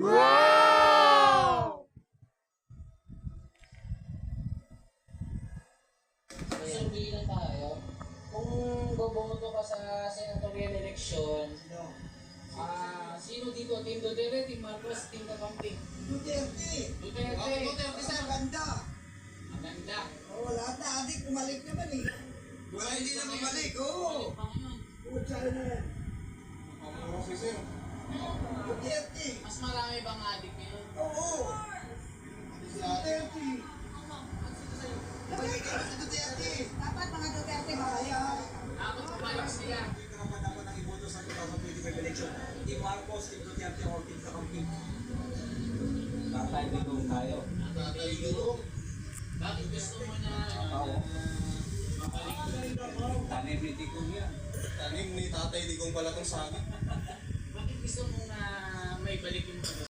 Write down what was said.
Wow! Sindi lang tayo. Kung boboto ka sa senatorial election, sino dito? Team Duterte, Team Marcos, Team Kakamping? Duterte. Duterte. Duterte sa maganda. Ang ganda. Oo, lahat na adik pumalik naman eh. Wala hindi na bumalik, oo. Pucha na yan. Duterte. Mas marami bang adik ngayon? Oo. Duterte. Nabalik ka sa Duterte. Dapat mga Duterte makaya. Dapat pabalik sila. Hindi ka naman ako nang iboto sa 2025 election. Team Marcos, Team Duterte, or Team Kakamping. Tatay Digong tayo. Bakit gusto mo na mabalik? Tanim ni Digong yan. Tanim ni Tatay Digong pala tong sabi. Bakit gusto mo na may balik yung